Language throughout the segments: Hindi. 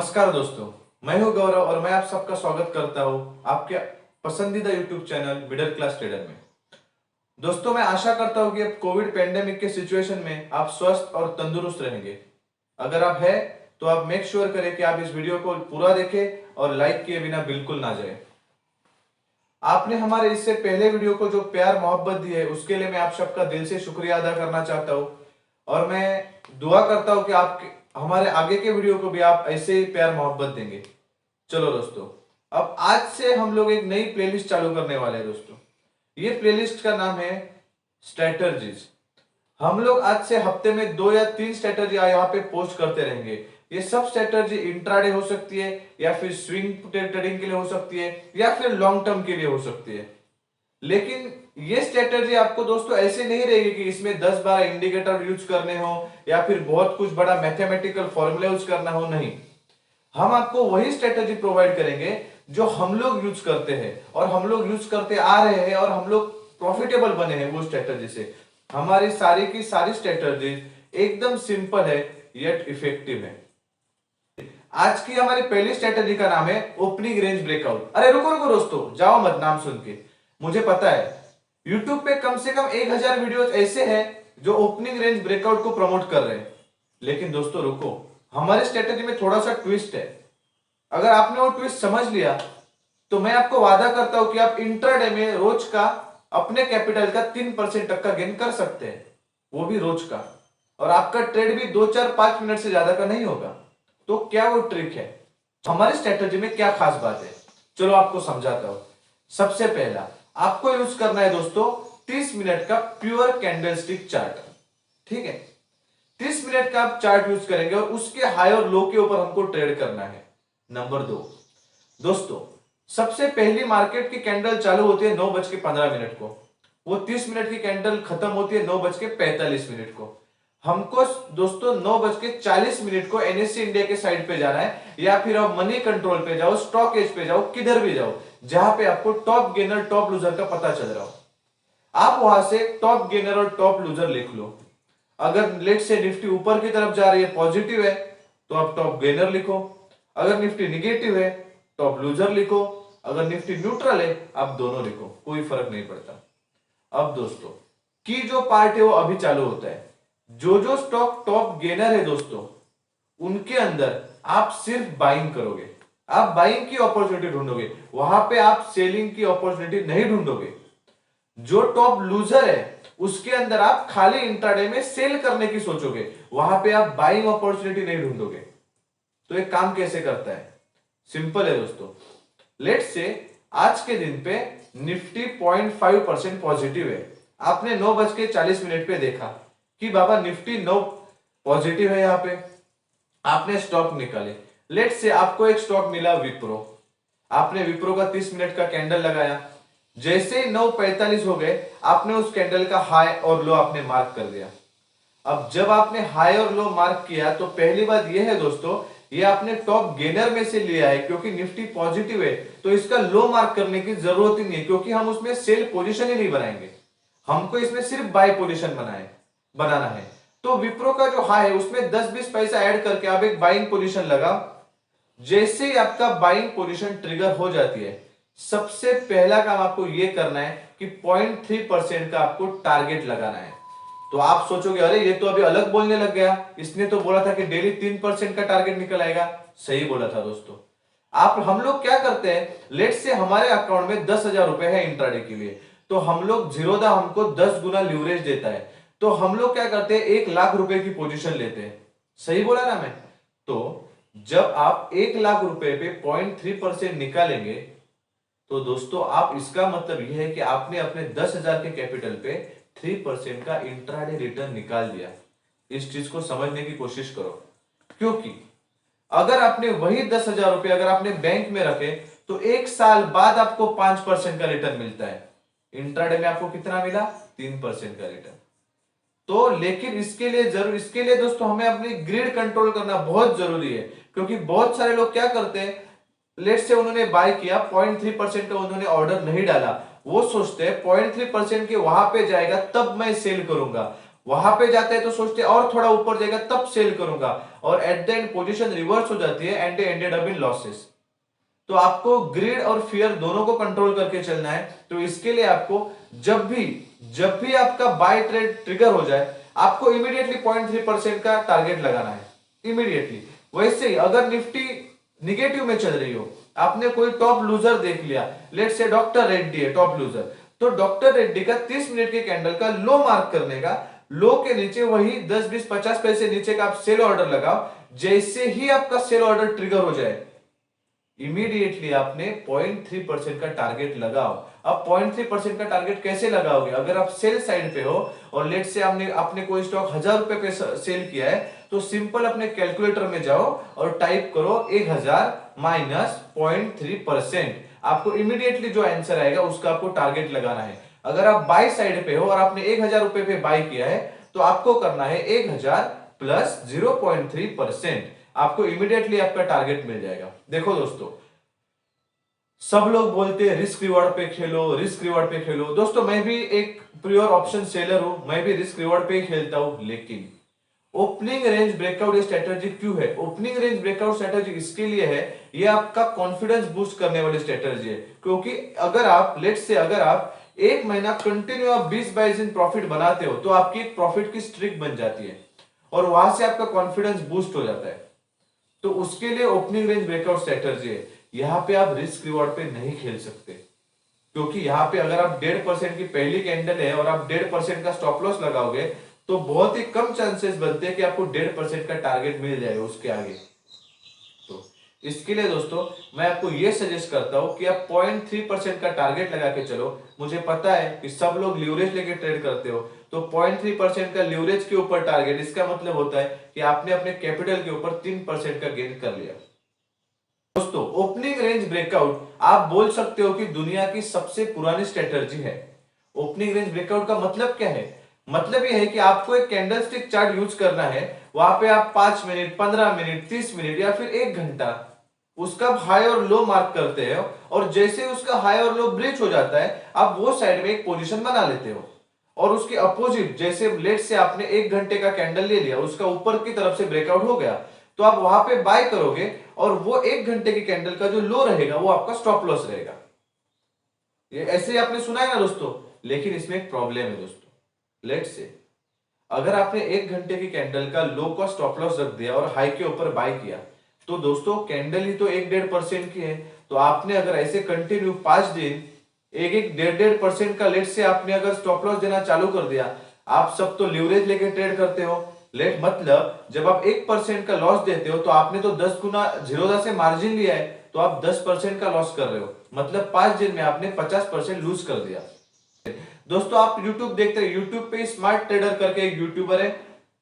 नमस्कार दोस्तों, मैं हूं गौरव और मैं आप सबका स्वागत करता हूं आपके पसंदीदा YouTube channel middle class trader में। दोस्तों, मैं आशा करता हूं कि अब कोविड पेंडेमिक के सिचुएशन में आप स्वस्थ और तंदुरुस्त रहेंगे। अगर आप है तो आप मेक श्योर करें कि आप इस वीडियो को पूरा देखें और लाइक किए बिना बिल्कुल ना जाए। आपने हमारे इससे पहले वीडियो को जो प्यार मोहब्बत दी है उसके लिए मैं आप सबका दिल से शुक्रिया अदा करना चाहता हूं और मैं दुआ करता हूं कि आप हमारे आगे के वीडियो को भी आप ऐसे ही प्यार मोहब्बत देंगे। चलो दोस्तों, अब आज से हम लोग एक नई प्लेलिस्ट चालू करने वाले हैं। दोस्तों, ये प्लेलिस्ट का नाम है स्ट्रेटजीज। हम लोग आज से हफ्ते में 2 या 3 स्ट्रेटजी यहाँ पे पोस्ट करते रहेंगे। ये सब स्ट्रेटजी इंट्राडे हो सकती है या फिर स्विंग ट्रेडिंग के लिए हो सकती है या फिर लॉन्ग टर्म के लिए हो सकती है। लेकिन ये स्ट्रेटजी आपको दोस्तों ऐसे नहीं रहेगी कि इसमें 10-12 इंडिकेटर यूज करने हो या फिर बहुत कुछ बड़ा मैथमेटिकल फॉर्मूला यूज करना हो। नहीं, हम आपको वही स्ट्रेटजी प्रोवाइड करेंगे जो हम लोग यूज करते हैं और हम लोग यूज करते आ रहे हैं और हम लोग प्रॉफिटेबल बने हैं वो स्ट्रेटजी से। हमारी सारी की सारी स्ट्रेटजी एकदम सिंपल है येट इफेक्टिव है। आज की हमारी पहली स्ट्रेटजी का नाम है ओपनिंग रेंज ब्रेकआउट। अरे रुको रुको दोस्तों, जाओ मत नाम सुन के। मुझे पता है YouTube पे कम से कम 1000 वीडियोस ऐसे हैं जो ओपनिंग रेंज ब्रेकआउट को प्रमोट कर रहे हैं। लेकिन दोस्तों रुको, हमारे स्ट्रेटजी में थोड़ा सा ट्विस्ट है। अगर आपने वो ट्विस्ट समझ लिया तो मैं आपको वादा करता हूं कि आप इंट्राडे में रोज का अपने कैपिटल का 3% तक का गेन कर सकते हैं, वो भी रोज का। और आपका ट्रेड भी 2-4-5 मिनट से ज्यादा का नहीं होगा। तो क्या वो ट्रिक है? हमारी स्ट्रेटजी में क्या खास बात है, चलो आपको समझाता हूं। सबसे पहला आपको यूज करना है दोस्तों 30 मिनट का प्योर कैंडलस्टिक चार्ट। ठीक है, 30 मिनट का आप चार्ट यूज करेंगे और उसके हाई और लो के ऊपर हमको ट्रेड करना है। नंबर 2 दोस्तों, सबसे पहली मार्केट की कैंडल चालू होती है 9:15 को। वो 30 मिनट की कैंडल खत्म होती है 9:45 को। हमको दोस्तों 9:40 को एनएससी इंडिया के साइड पे जाना है या फिर आप मनी कंट्रोल पे जाओ, स्टॉक एज पे जाओ, किधर भी जाओ जहां पे आपको टॉप गेनर टॉप लूजर का पता चल रहा हो। आप वहां से टॉप गेनर और टॉप लूजर लिख लो। अगर लेट से निफ्टी ऊपर की तरफ जा रही है, पॉजिटिव है, तो आप टॉप गेनर लिखो। अगर निफ्टी निगेटिव है, टॉप लूजर लिखो। अगर निफ्टी न्यूट्रल है, आप दोनों लिखो, कोई फर्क नहीं पड़ता। अब दोस्तों की जो पार्ट है वो अभी चालू होता है। जो जो स्टॉक टॉप गेनर है दोस्तों, उनके अंदर आप सिर्फ बाइंग करोगे। आप बाइंग की अपॉर्चुनिटी ढूंढोगे, वहां पे आप सेलिंग की अपॉर्चुनिटी नहीं ढूंढोगे। जो टॉप लूजर है उसके अंदर आप खाली इंट्राडे में सेल करने की सोचोगे, वहां पे आप बाइंग अपॉर्चुनिटी नहीं ढूंढोगे। तो ये काम कैसे करता है? सिंपल है दोस्तों। लेट से आज के दिन पे निफ्टी 0.5% पॉजिटिव है। आपने 9:40 पे देखा कि बाबा निफ्टी 9 पॉजिटिव है। यहां पे आपने स्टॉक निकाले। लेट से आपको एक स्टॉक मिला विप्रो। आपने विप्रो का 30 मिनट का कैंडल लगाया। जैसे ही 9:45 हो गए, आपने उस कैंडल का हाई और लो आपने मार्क कर दिया। अब जब आपने हाई और लो मार्क किया तो पहली बात यह है दोस्तों, ये आपने टॉप गेनर में से लिया है क्योंकि निफ्टी पॉजिटिव है, तो इसका लो मार्क करने की जरूरत ही नहीं है क्योंकि हम उसमें सेल पोजीशन ही नहीं बनाएंगे। हमको इसमें सिर्फ बाय पोजीशन बनाना है। तो विप्रो का जो हाई है उसमें 10-20 पैसा ऐड करके आप एक बाइंग पोजीशन लगा। जैसे ही आपका बाइंग पोजीशन ट्रिगर हो जाती है, सबसे पहला काम आपको यह करना है कि 0.3% का आपको टारगेट लगाना है। तो आप सोचोगे अरे ये तो अभी अलग बोलने लग गया, इसने तो बोला था कि डेली 3% का टारगेट निकल आएगा। सही बोला था दोस्तों। हम लोग क्या करते हैं, लेट से हमारे अकाउंट में 10,000 रुपए है इंट्राडे के लिए, तो हम लोग जीरोधा हमको 10 गुना लीवरेज देता है, तो हम लोग क्या करते हैं 1,00,000 रुपए की पोजीशन लेते हैं। सही बोला ना मैं? तो जब आप 1,00,000 रुपए पे 0.3% निकालेंगे तो दोस्तों आप इसका मतलब यह है कि आपने अपने 10,000 के कैपिटल पे 3% का इंट्राडे रिटर्न निकाल दिया। इस चीज को समझने की कोशिश करो, क्योंकि अगर आपने वही 10,000 रुपए अगर आपने बैंक में रखे तो 1 साल बाद आपको 5% का रिटर्न मिलता है। इंट्राडे में आपको कितना मिला? 3% का रिटर्न। तो लेकिन इसके लिए दोस्तों हमें अपनी ग्रिड कंट्रोल करना बहुत जरूरी है, क्योंकि बहुत सारे लोग क्या करते हैं, लेट से उन्होंने बाय किया 0.3% का उन्होंने ऑर्डर नहीं डाला, वो सोचते हैं 0.3% के वहां पे जाएगा तब मैं सेल करूंगा। वहां पे जाते हैं तो सोचते हैं और थोड़ा ऊपर जाएगा तब सेल करूंगा, और at the end position reverse हो जाती है and they ended up in losses. तो आपको ग्रीड और फियर दोनों को कंट्रोल करके चलना है। तो इसके लिए आपको जब भी आपका बाय ट्रेड ट्रिगर हो जाए, आपको इमीडिएटली 0.3% का टारगेट लगाना है, इमीडिएटली। वैसे ही अगर निफ्टी निगेटिव में चल रही हो, आपने कोई टॉप लूजर देख लिया, लेट्स से डॉक्टर रेड्डी है टॉप लूजर, तो डॉक्टर रेड्डी का 30 मिनट के कैंडल का लो मार्क करने का, लो के नीचे वही 10 20 50 पैसे नीचे का आप सेल ऑर्डर लगाओ। जैसे ही आपका सेल ऑर्डर ट्रिगर हो जाए, इमीडिएटली आपने 0.3% का टारगेट लगाओ। अब 0.3% का टारगेट कैसे लगाओगे? अगर आप सेल साइड पे हो और लेट से आपने कोई स्टॉक 1000 रुपए पे सेल किया है, तो सिंपल अपने कैलकुलेटर में जाओ और टाइप करो 1000 माइनस 0.3%। आपको इमीडिएटली जो आंसर आएगा उसका आपको टारगेट लगाना है। अगर आप बाय साइड पे हो और आपने 1000 रुपए पे बाय किया है, तो आपको करना है 1000 प्लस 0.3%। आपको इमीडिएटली आपका टारगेट मिल जाएगा। देखो दोस्तों, सब लोग बोलते हैं रिस्क रिवॉर्ड पे खेलो, रिस्क रिवॉर्ड पे खेलो। दोस्तों मैं भी एक प्योर ऑप्शन सेलर हूं, मैं भी रिस्क रिवॉर्ड पे ही खेलता हूं, लेकिन ओपनिंग रेंज ब्रेकआउट ये स्ट्रेटेजी क्यों है? ओपनिंग रेंज ब्रेकआउट स्ट्रेटेजी इसके लिए है, ये आपका कॉन्फिडेंस बूस्ट करने वाली स्ट्रेटेजी है। क्योंकि अगर आप एक महीना कंटिन्यू आप 20-22 दिन प्रॉफिट बनाते हो, तो आपकी एक प्रॉफिट की स्ट्रिक बन जाती है और वहां से आपका कॉन्फिडेंस बूस्ट हो जाता है। तो उसके लिए ओपनिंग रेंज ब्रेकआउट स्ट्रेटर्जी है। यहां पे आप रिस्क रिवॉर्ड पे नहीं खेल सकते, क्योंकि यहां पे अगर आप 1.5% की पहली कैंडल है और आप 1.5% का स्टॉप लॉस लगाओगे, तो बहुत ही कम चांसेस बनते हैं कि आपको 1.5% का टारगेट मिल जाए उसके आगे। तो इसके लिए दोस्तों मैं आपको यह सजेस्ट करता हूं कि आप 0.3% का टारगेट लगा के चलो। मुझे पता है कि सब लोग लीवरेज लेके ट्रेड करते हो, तो 0.3% का लीवरेज के ऊपर टारगेट, इसका मतलब होता है कि आपने अपने कैपिटल के ऊपर 3% का गेन कर लिया। दोस्तों ओपनिंग रेंज ब्रेकआउट आप बोल सकते हो कि दुनिया की सबसे पुरानी स्ट्रेटजी है। ओपनिंग रेंज ब्रेकआउट का मतलब क्या है? मतलब यह है कि आपको एक कैंडलस्टिक चार्ट यूज करना है, वहां पे आप 5 मिनट, 15 मिनट, 30 मिनट या फिर 1 घंटा उसका हाई और लो मार्क करते हो, और जैसे उसका हाई और लो ब्रेच हो जाता है, आप वो साइड में एक पोजीशन बना लेते हो, और उसके अपोजिट जैसे लेट से आपने 1 घंटे का कैंडल ले लिया, उसका ऊपर की तरफ से ब्रेकआउट हो गया, तो आप वहां पे बाय करोगे, और वो 1 घंटे की कैंडल का जो लो रहेगा वो आपका स्टॉप लॉस रहेगा। ये ऐसे ही आपने सुना है ना दोस्तों, लेकिन इसमें एक प्रॉब्लम है दोस्तों। लेट से अगर आपने 1 घंटे की कैंडल का लो का स्टॉप लॉस रख दिया और हाई के ऊपर बाय किया, तो दोस्तों कैंडल ही तो 1-1.5% की है, तो आपने अगर ऐसे कंटिन्यू 5 दिन 1-1 1.5% का लेट से आपने अगर स्टॉप लॉस देना चालू कर दिया, आप सब तो लीवरेज लेके ट्रेड करते हो, लेट मतलब जब आप 1% का लॉस देते हो, तो आपने तो 10 गुना 0 से मार्जिन लिया है, तो आप 10% का लॉस कर रहे हो, मतलब 5 दिन में आपने 50% लूज कर दिया। दोस्तों आप YouTube देखते हैं, YouTube पे स्मार्ट ट्रेडर करके एक यूट्यूबर है,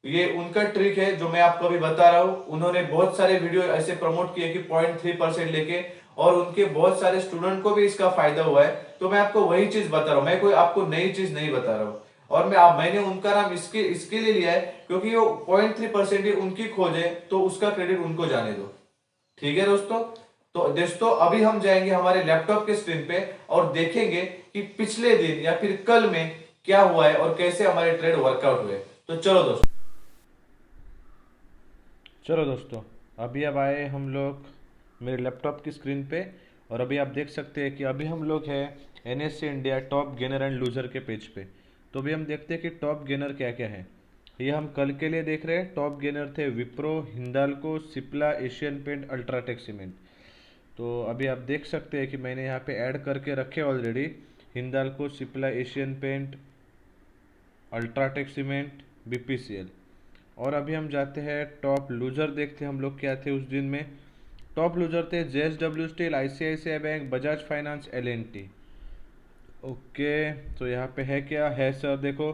ये उनका ट्रिक है जो मैं आपको अभी बता रहा हूं। उन्होंने बहुत सारे वीडियो ऐसे प्रमोट किए कि 0.3% लेके, और उनके बहुत सारे स्टूडेंट को भी इसका फायदा हुआ है। तो मैं आपको वही चीज बता रहा हूं, मैं कोई आपको नई चीज नहीं बता रहा हूं। और मैंने उनका नाम इसके लिए लिया है क्योंकि वो 0.3% ही उनकी खोज है, तो उसका क्रेडिट उनको जाने दो। ठीक है दोस्तों। तो दोस्तों अभी हम जाएंगे हमारे लैपटॉप के स्क्रीन पे और देखेंगे कि पिछले दिन या फिर कल में क्या हुआ है और कैसे हमारे ट्रेड वर्कआउट हुए। तो चलो दोस्तों, अभी अब आए हम लोग मेरे लैपटॉप की स्क्रीन पे, और अभी आप देख सकते हैं कि अभी हम लोग हैं NSE India top gainer and loser के पेज पे। तो अभी हम देखते हैं कि टॉप गेनर क्या क्या है। ये हम कल के लिए देख रहे हैं। टॉप गेनर थे Wipro, Hindalco, Cipla, Asian paint, UltraTech cement. तो अभी आप देख सकते हैं कि मैंने यहाँ पे ऐड करके रखे already Hindalco, Cipla, Asian paint, UltraTech cement, BPCL। और अभी हम जाते हैं टॉप लूजर, देखते हैं हम लोग क्या थे उस दिन में। टॉप लूजर थे JSW steel, ICICI bank, Bajaj finance, L&T। Okay, तो यहाँ पे है क्या है सर? देखो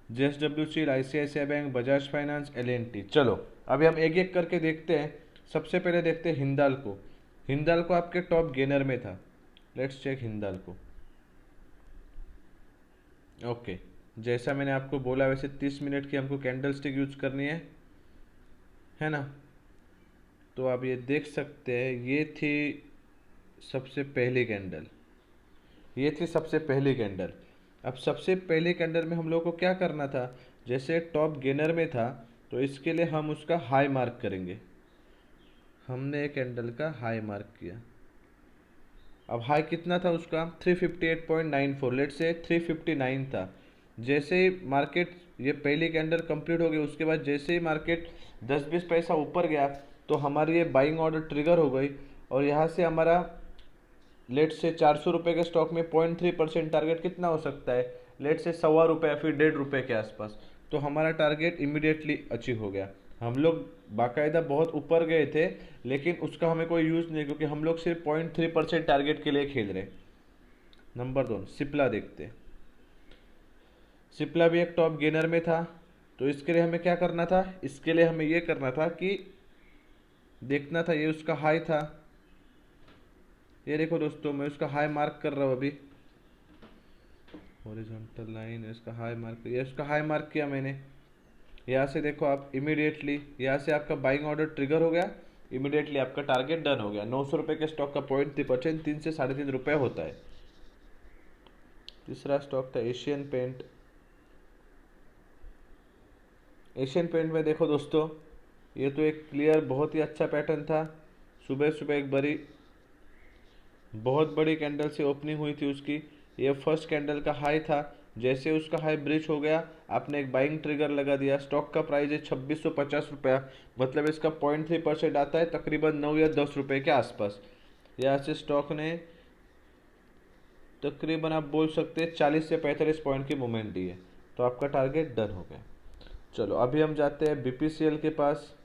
JSW steel, ICICI bank, Bajaj finance, L&T। चलो अभी हम एक एक करके देखते हैं। सबसे पहले देखते हैं हिंदाल्को। हिंदाल्को आपके टॉप गेनर में था। Let's check Hindalco. ओके, जैसा मैंने आपको बोला वैसे 30 मिनट की हमको कैंडल स्टिक यूज करनी है ना? तो आप ये देख सकते हैं, ये थी सबसे पहली कैंडल। अब सबसे पहले कैंडल में हम लोग को क्या करना था, जैसे टॉप गेनर में था तो इसके लिए हम उसका हाई मार्क करेंगे। हमने एक कैंडल का हाई मार्क किया। अब हाई कितना था उसका 358.94, लेट से 359 था। जैसे ही मार्केट, ये पहली कैंडल कंप्लीट हो गई, उसके बाद जैसे ही मार्केट 10-20 पैसा ऊपर गया तो हमारी ये बाइंग ऑर्डर ट्रिगर हो गई और यहाँ से हमारा लेट से 400 रुपये के स्टॉक में 0.3% टारगेट कितना हो सकता है, लेट से ₹1.25 फिर ₹1.5 के आसपास। तो हमारा टारगेट इमीडिएटली अचीव हो गया। हम लोग बाकायदा बहुत ऊपर गए थे, लेकिन उसका हमें कोई यूज़ नहीं, क्योंकि हम लोग सिर्फ 0.3% टारगेट के लिए खेल रहे। नंबर 2 सिप्ला देखते हैं। सिप्ला भी एक टॉप गेनर में था, तो इसके लिए हमें क्या करना था, इसके लिए हमें ये करना था कि देखना था, ये उसका हाई था। ये देखो दोस्तों, मैं उसका हाई मार्क कर रहा हूँ अभी, हॉरिजॉन्टल लाइन इसका हाई मार्क, ये उसका हाई मार्क किया मैंने। यहाँ से देखो आप, इमीडिएटली यहाँ से आपका बाइंग ऑर्डर ट्रिगर हो गया, इमीडिएटली आपका टारगेट डन हो गया। 900 रुपये के स्टॉक का 0.3%, 3 से 3.5 रुपये होता है। तीसरा स्टॉक था एशियन पेंट। एशियन पेंट में देखो दोस्तों, ये तो एक क्लियर बहुत ही अच्छा पैटर्न था। सुबह सुबह एक बड़ी बहुत बड़ी कैंडल से ओपनिंग हुई थी उसकी। ये फर्स्ट कैंडल का हाई था, जैसे उसका हाई ब्रिज हो गया आपने एक बाइंग ट्रिगर लगा दिया। स्टॉक का प्राइस है 2650 रुपया, मतलब इसका 0.3% आता है, तकरीबन 9 या 10 रुपये के आसपास। यहाँ से स्टॉक ने तकरीबन आप बोल सकते हैं 40 से 45 पॉइंट की मूवमेंट दी है, तो आपका टारगेट डन हो गया। चलो अभी हम जाते हैं बीपीसीएल के पास।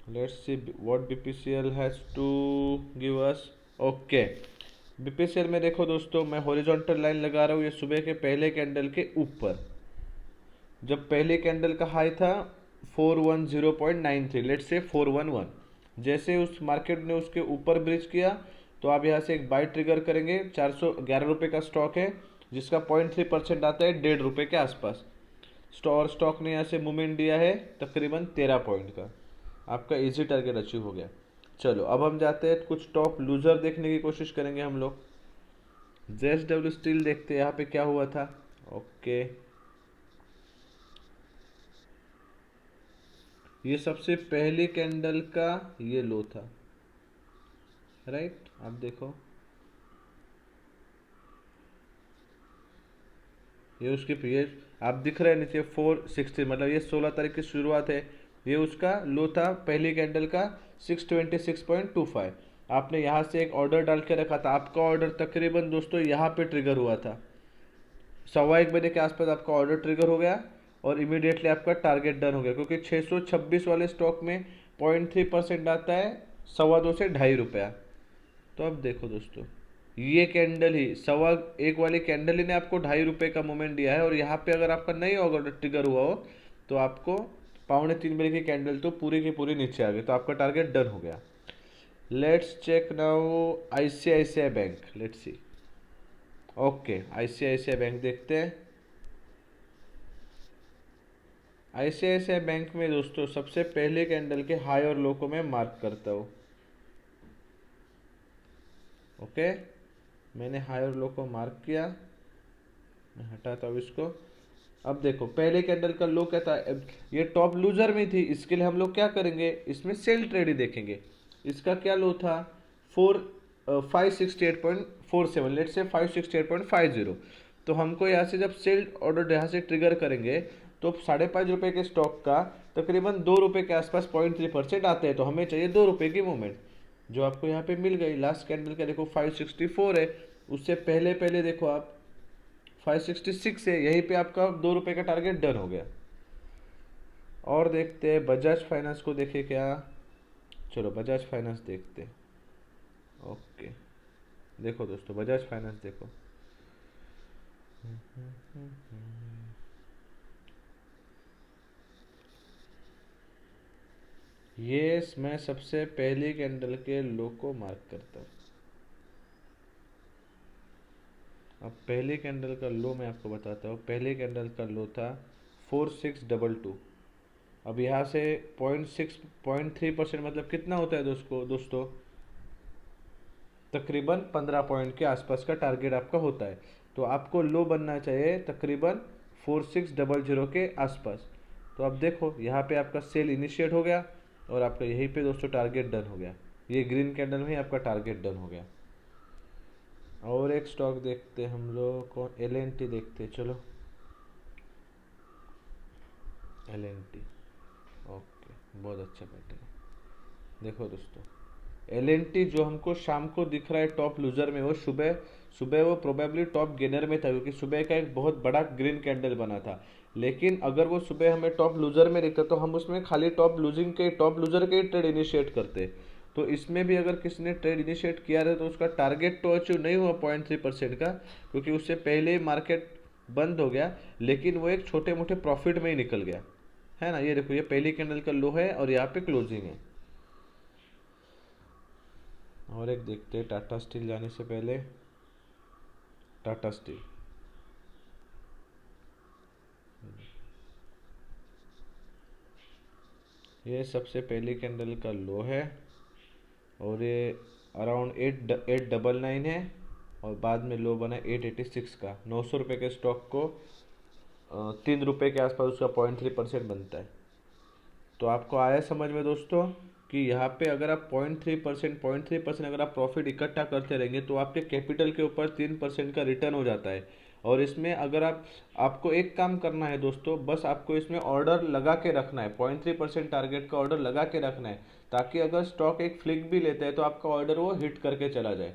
Let's see what BPCL has to give us. Okay, BPCL में देखो दोस्तों, मैं हॉरिजॉन्टल लाइन लगा रहा हूँ, ये सुबह के पहले कैंडल के ऊपर। जब पहले कैंडल का हाई था 410.93, लेट्स से 411, जैसे उस मार्केट ने उसके ऊपर ब्रिज किया तो आप यहाँ से एक बाय ट्रिगर करेंगे। 411 रुपये का स्टॉक है, जिसका 0.3% आता है 1.5 रुपये के आसपास। स्टॉक ने यहाँ से मूवमेंट दिया है तकरीबन 13 पॉइंट का। आपका इजी टारगेट अचीव हो गया। चलो अब हम जाते हैं, कुछ टॉप लूजर देखने की कोशिश करेंगे हम लोग। जेएसडब्ल्यू स्टील देखते हैं यहाँ पे क्या हुआ था। ओके, ये सबसे पहली कैंडल का ये लो था, राइट। आप देखो, ये उसकी पीएच आप दिख रहे हैं नीचे 460, मतलब ये 16 तारीख की शुरुआत है। ये उसका लो था पहली कैंडल का 626.25। आपने यहाँ से एक ऑर्डर डाल के रखा था, आपका ऑर्डर तकरीबन दोस्तों यहाँ पे ट्रिगर हुआ था। 1:15 के आसपास आपका ऑर्डर ट्रिगर हो गया और इमीडिएटली आपका टारगेट डन हो गया, क्योंकि 626 वाले स्टॉक में 0.3% आता है 2.25 से 2.5 रुपया। तो अब देखो दोस्तों, ये कैंडल ही 1.15 वाली कैंडल ही ने आपको 2.5 रुपये का मोमेंट दिया है, और यहाँ पे अगर आपका नहीं होगा ट्रिगर हुआ हो तो आपको 2.25 बजे की कैंडल तो पूरी की पूरी नीचे आ गई, तो आपका टारगेट डन हो गया। Let's check now ICICI bank, let's see. Okay, ICICI bank देखते हैं। आईसीआईसीआई बैंक में दोस्तों सबसे पहले कैंडल के हाई और लो को मैं मार्क करता हूँ। ओके, मैंने हाई और लो को मार्क किया, मैं हटाता हूँ इसको। अब देखो पहले कैंडल का लो क्या था, ये टॉप लूजर में थी, इसके लिए हम लोग क्या करेंगे, इसमें सेल ट्रेड ही देखेंगे। इसका क्या लो था 568.47, लेट से 568.50। तो हमको यहाँ से जब सेल ऑर्डर यहाँ से ट्रिगर करेंगे तो 5.5 रुपये के स्टॉक का तकरीबन 2 रुपये के आसपास 0.3% आते हैं, तो हमें चाहिए 2 रुपये की मूवमेंट, जो आपको यहाँ पे मिल गई। लास्ट कैंडल का देखो 564 है, उससे पहले पहले देखो आप 566 है, यहीं पे आपका 2 रुपये का टारगेट डन हो गया। और देखते हैं बजाज फाइनेंस को, देखे क्या। चलो बजाज फाइनेंस देखते हैं। ओके, देखो दोस्तों बजाज फाइनेंस देखो, ये मैं सबसे पहली कैंडल के लो को मार्क करता हूँ। अब पहली कैंडल का लो मैं आपको बताता हूँ। पहली कैंडल का लो था 4622। अब यहाँ से 0.3% मतलब कितना होता है दोस्तों, तकरीबन 15 पॉइंट के आसपास का टारगेट आपका होता है। तो आपको लो बनना चाहिए तकरीबन 4600 के आसपास। तो अब देखो यहाँ पे आपका सेल इनिशिएट हो गया और आपका यहीं पे दोस्तों टारगेट डन हो गया। ये ग्रीन कैंडल में ही आपका टारगेट डन हो गया। और एक स्टॉक देखते हम लोग, कौन, LNT देखते, चलो LNT। ओके, बहुत अच्छा पैटर्न है। देखो दोस्तों, LNT जो हमको शाम को दिख रहा है टॉप लूजर में, वो सुबह सुबह वो प्रोबेबली टॉप गेनर में था, क्योंकि सुबह का एक बहुत बड़ा ग्रीन कैंडल बना था। लेकिन अगर वो सुबह हमें टॉप लूजर में दिखता तो हम उसमें खाली टॉप लूजर के ट्रेड इनिशिएट करते। तो इसमें भी अगर किसी ने ट्रेड इनिशिएट किया है तो उसका टारगेट तो अचीव नहीं हुआ 0.3% का, क्योंकि उससे पहले ही मार्केट बंद हो गया। लेकिन वो एक छोटे मोटे प्रॉफिट में ही निकल गया, है ना। ये देखो, ये पहली कैंडल का लो है और यहाँ पे क्लोजिंग है। और एक देखते हैं टाटा स्टील जाने से पहले। टाटा स्टील, ये सबसे पहली कैंडल का लो है और ये अराउंड 899 है और बाद में लो बना 886 का। 900 रुपये के स्टॉक को 3 रुपये के आसपास उसका 0.3% बनता है। तो आपको आया समझ में दोस्तों कि यहाँ पे अगर आप 0.3% अगर आप प्रॉफिट इकट्ठा करते रहेंगे तो आपके कैपिटल के ऊपर 3% का रिटर्न हो जाता है। और इसमें अगर आपको एक काम करना है दोस्तों, बस आपको इसमें ऑर्डर लगा के रखना है, 0.3% टारगेट का ऑर्डर लगा के रखना है, ताकि अगर स्टॉक एक फ्लिक भी लेते हैं तो आपका ऑर्डर वो हिट करके चला जाए।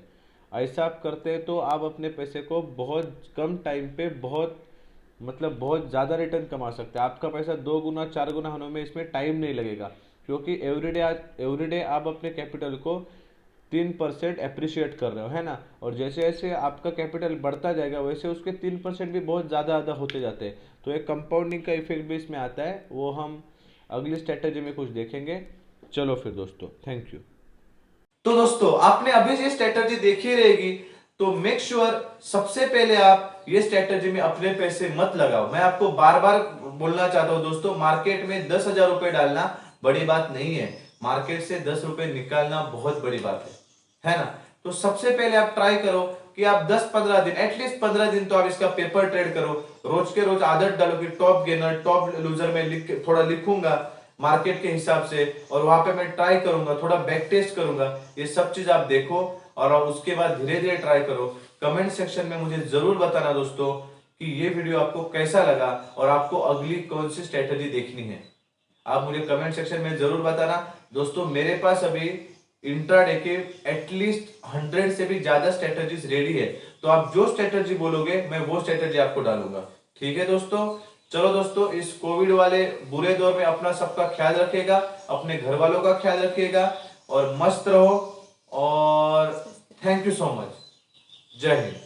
ऐसा आप करते हैं तो आप अपने पैसे को बहुत कम टाइम पे बहुत ज़्यादा रिटर्न कमा सकते हैं। आपका पैसा 2 गुना 4 गुना होने में इसमें टाइम नहीं लगेगा, क्योंकि एवरीडे आप अपने कैपिटल को 3% अप्रिशिएट कर रहे हो, है ना। और जैसे जैसे आपका कैपिटल बढ़ता जाएगा वैसे उसके 3% भी बहुत ज़्यादा ज़्यादा होते जाते हैं। तो एक कंपाउंडिंग का इफेक्ट भी इसमें आता है, वो हम अगली स्ट्रेटेजी में कुछ देखेंगे। चलो फिर दोस्तों, थैंक यू। तो दोस्तों, आपने अभी ये स्ट्रेटेजी देखी रहेगी, तो मेक श्योर सबसे पहले आप ये स्ट्रेटेजी में अपने पैसे मत लगाओ। मैं आपको बार बार बोलना चाहता हूं दोस्तों, मार्केट में 10,000 रुपए डालना बड़ी बात नहीं है, मार्केट से 10 रुपए निकालना बहुत बड़ी बात है ना। तो सबसे पहले आप ट्राई करो कि आप 10-15 दिन, एटलीस्ट 15 दिन तो आप इसका पेपर ट्रेड करो। रोज के रोज आदत डालो कि टॉप गेनर टॉप लूजर में थोड़ा लिखूंगा मार्केट के हिसाब से, और वहां पे मैं ट्राई करूंगा, थोड़ा बैक टेस्ट करूंगा। ये सब चीज आप देखो और उसके बाद धीरे धीरे ट्राई करो। कमेंट सेक्शन में मुझे जरूर बताना दोस्तों कि ये वीडियो आपको कैसा लगा और आपको अगली कौन सी स्ट्रेटेजी देखनी है। आप मुझे कमेंट सेक्शन में जरूर बताना दोस्तों। मेरे पास अभी इंट्राडे के एटलीस्ट 100 से भी ज्यादा स्ट्रेटेजीज रेडी है, तो आप जो स्ट्रेटेजी बोलोगे मैं वो स्ट्रेटेजी आपको डालूंगा। ठीक है दोस्तों, चलो दोस्तों, इस कोविड वाले बुरे दौर में अपना सबका ख्याल रखिएगा, अपने घर वालों का ख्याल रखिएगा और मस्त रहो। और थैंक यू सो मच। जय हिंद।